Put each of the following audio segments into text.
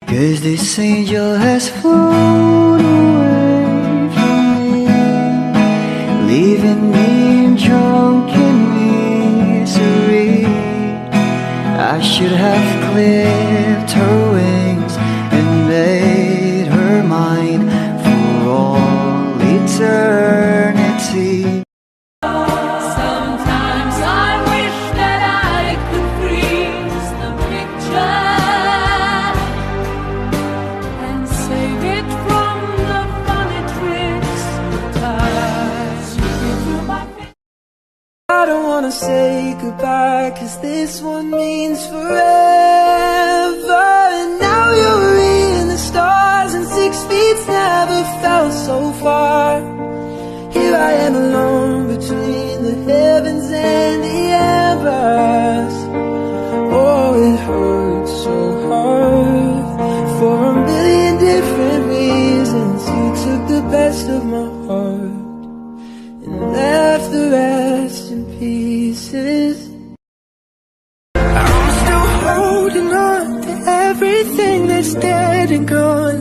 'Cause this angel has flown away from me, leaving me drunken misery. I should have clipped her wings and made her mine for all eternity. Sometimes I wish that I could freeze the picture and save it from the funny tricks of time. Through my I don't wanna say goodbye, 'cause this one means forever. And now you're in the stars, and 6 feet's never felt so far. Here I am alone between the heavens and the embers. Oh, it hurts so hard for a million different reasons. You took the best of my heart and left the rest in pieces. I'm still holding on to everything that's dead and gone.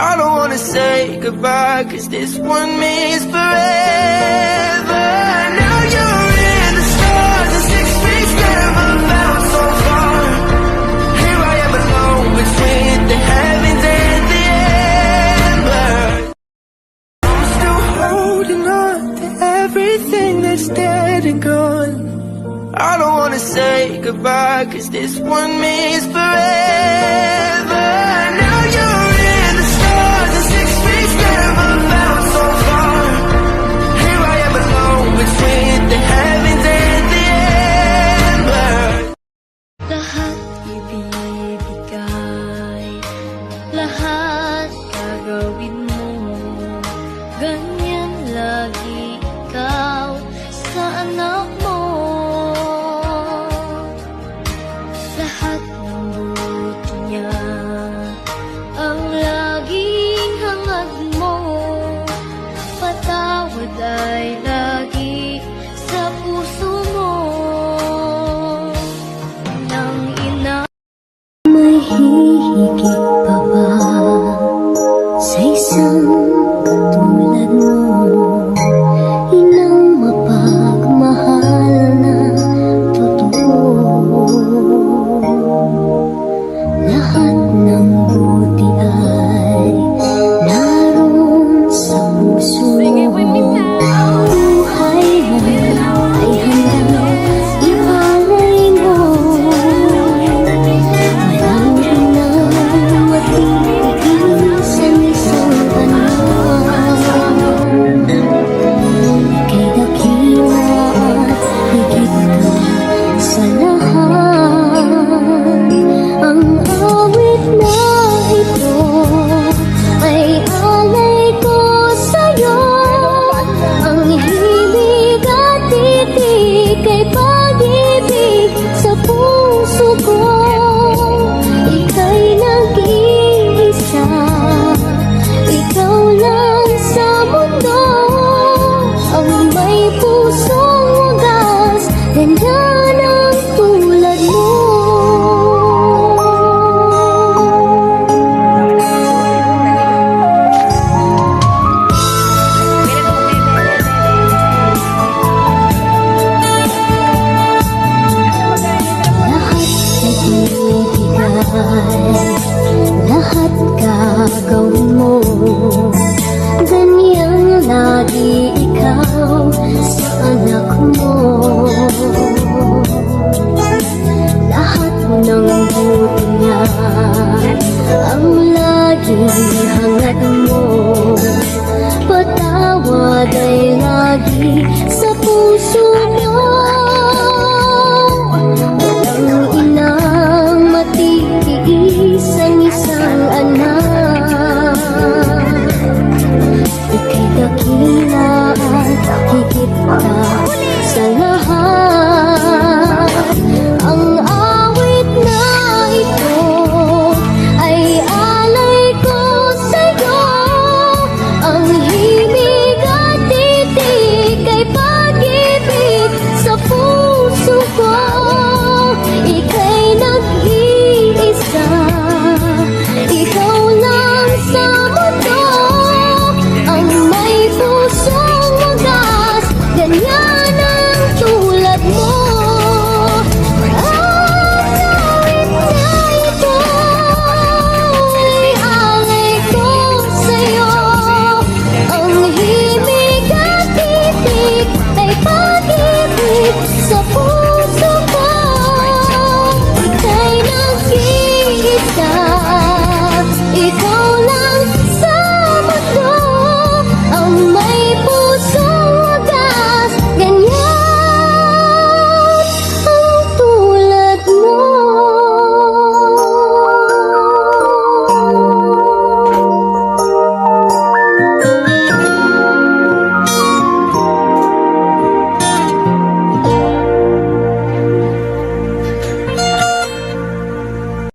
I don't wanna say goodbye, 'cause this one means forever. Now you're in the stars, and 6 feet never felt so far. Here I am alone between the heavens and the embers. I'm still holding on to everything that's dead and gone. I don't wanna say goodbye, 'cause this one means forever.